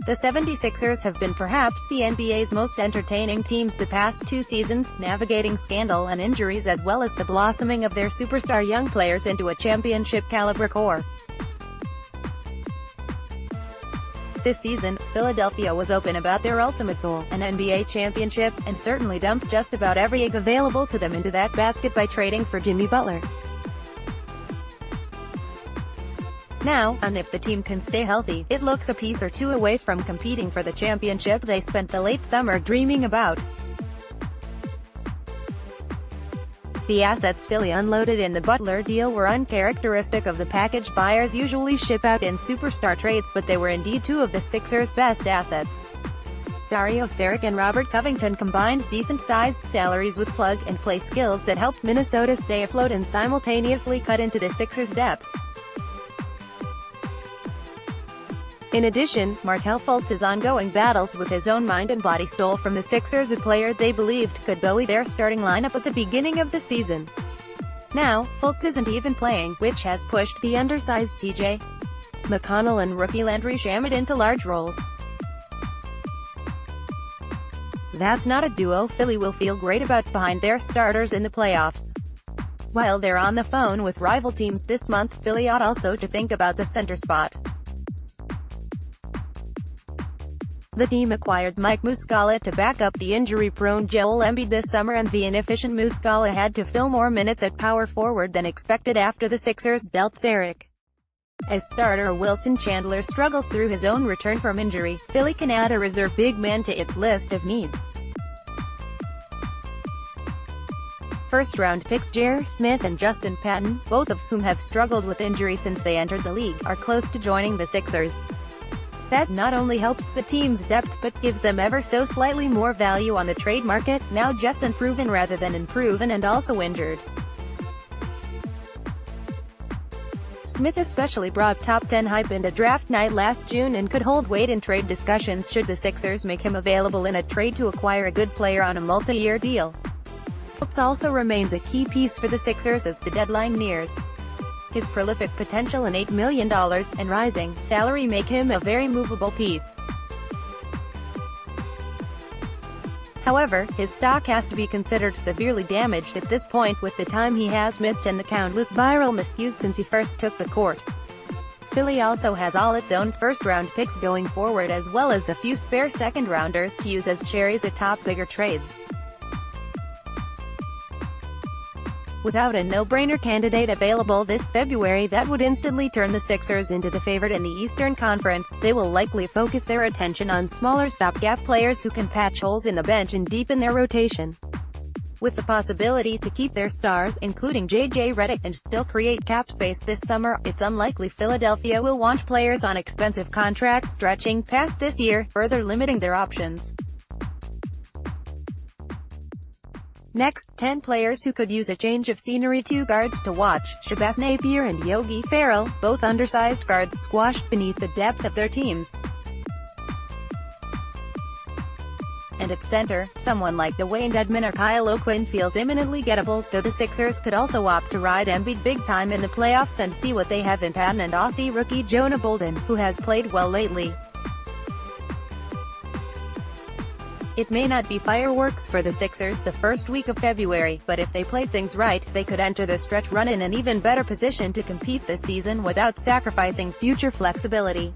The 76ers have been perhaps the NBA's most entertaining teams the past 2 seasons, navigating scandal and injuries as well as the blossoming of their superstar young players into a championship-caliber core. This season, Philadelphia was open about their ultimate goal, an NBA championship, and certainly dumped just about every egg available to them into that basket by trading for Jimmy Butler. Now, and if the team can stay healthy, it looks a piece or two away from competing for the championship they spent the late summer dreaming about. The assets Philly unloaded in the Butler deal were uncharacteristic of the package buyers usually ship out in superstar trades, but they were indeed 2 of the Sixers' best assets. Dario Saric and Robert Covington combined decent-sized salaries with plug-and-play skills that helped Minnesota stay afloat and simultaneously cut into the Sixers' depth. In addition, Markelle Fultz's ongoing battles with his own mind and body stole from the Sixers a player they believed could buoy their starting lineup at the beginning of the season. Now, Fultz isn't even playing, which has pushed the undersized T.J. McConnell and rookie Landry Shamet into large roles. That's not a duo Philly will feel great about behind their starters in the playoffs. While they're on the phone with rival teams this month, Philly ought also to think about the center spot. The team acquired Mike Muscala to back up the injury-prone Joel Embiid this summer, and the inefficient Muscala had to fill more minutes at power forward than expected after the Sixers dealt Saric. As starter Wilson Chandler struggles through his own return from injury, Philly can add a reserve big man to its list of needs. First-round picks J.R. Smith and Justin Patton, both of whom have struggled with injury since they entered the league, are close to joining the Sixers. That not only helps the team's depth but gives them ever so slightly more value on the trade market, now just unproven rather than unproven and also injured. Smith especially brought top 10 hype into draft night last June and could hold weight in trade discussions should the Sixers make him available in a trade to acquire a good player on a multi-year deal. Fultz also remains a key piece for the Sixers as the deadline nears. His prolific potential and $8 million and rising salary make him a very movable piece. However, his stock has to be considered severely damaged at this point with the time he has missed and the countless viral miscues since he first took the court. Philly also has all its own first-round picks going forward as well as a few spare second-rounders to use as cherries atop bigger trades. Without a no-brainer candidate available this February that would instantly turn the Sixers into the favorite in the Eastern Conference, they will likely focus their attention on smaller stopgap players who can patch holes in the bench and deepen their rotation. With the possibility to keep their stars, including J.J. Redick, and still create cap space this summer, it's unlikely Philadelphia will want players on expensive contracts stretching past this year, further limiting their options. Next, 10 players who could use a change of scenery. 2 guards to watch, Shabazz Napier and Yogi Ferrell, both undersized guards squashed beneath the depth of their teams. And at center, someone like Dwayne Dedmon or Kyle O'Quinn feels imminently gettable, though the Sixers could also opt to ride Embiid big time in the playoffs and see what they have in Patton and Aussie rookie Jonah Bolden, who has played well lately. It may not be fireworks for the Sixers the first week of February, but if they play things right, they could enter the stretch run in an even better position to compete this season without sacrificing future flexibility.